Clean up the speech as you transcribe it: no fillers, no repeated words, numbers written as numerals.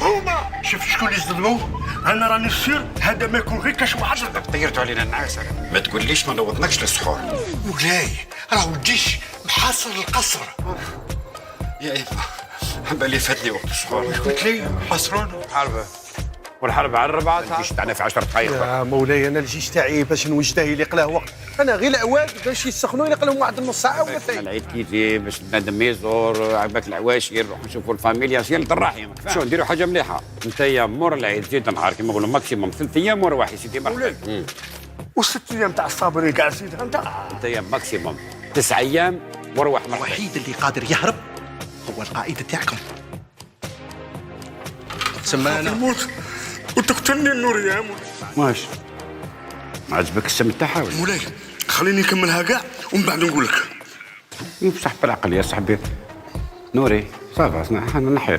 هما شفت شكون اللي يصدموه؟ انا راني نسير هذا ما يكون غير كاش محجر. طيرتوا علينا النعاس. ما تقوليش ما نوضناكش للسحور. مولاي راهو الجيش محاصر القصر. يا إما بالي فاتني وقت السحور. قلت لي حاصرونا. حرب والحرب على الربعة. الجيش تاعنا في 10 دقائق. يا مولاي انا الجيش تاعي باش نوجده يليق له وقت، انا غير العواد باش يسخنوا يليق لهم واحد نص ساعه ولا ثاني. العيد كيجي باش بنادم يزور عباك العواشر نروحوا نشوفوا الفاميليا سيالة الرحم. شو نديروا حاجه مليحه. انت يا مور العيد زيد نهار كيما نقولوا ماكسيموم 3 ايام وروح يا سيدي مرحبا. وست ايام تاع الصابرين كاع سيدها انت يا ماكسيموم 9 ايام وروح مرحبا. الوحيد اللي قادر يهرب هو القائد تاعكم. سمانا الموت وتقتلني النور يا مولاي. ماش ما عجبك السم تاعها ولا؟ مولاي خليني نكملها كاع ومن بعد نقول لك. بصح بالعقل يا صاحبي. نوري صافا انا نحير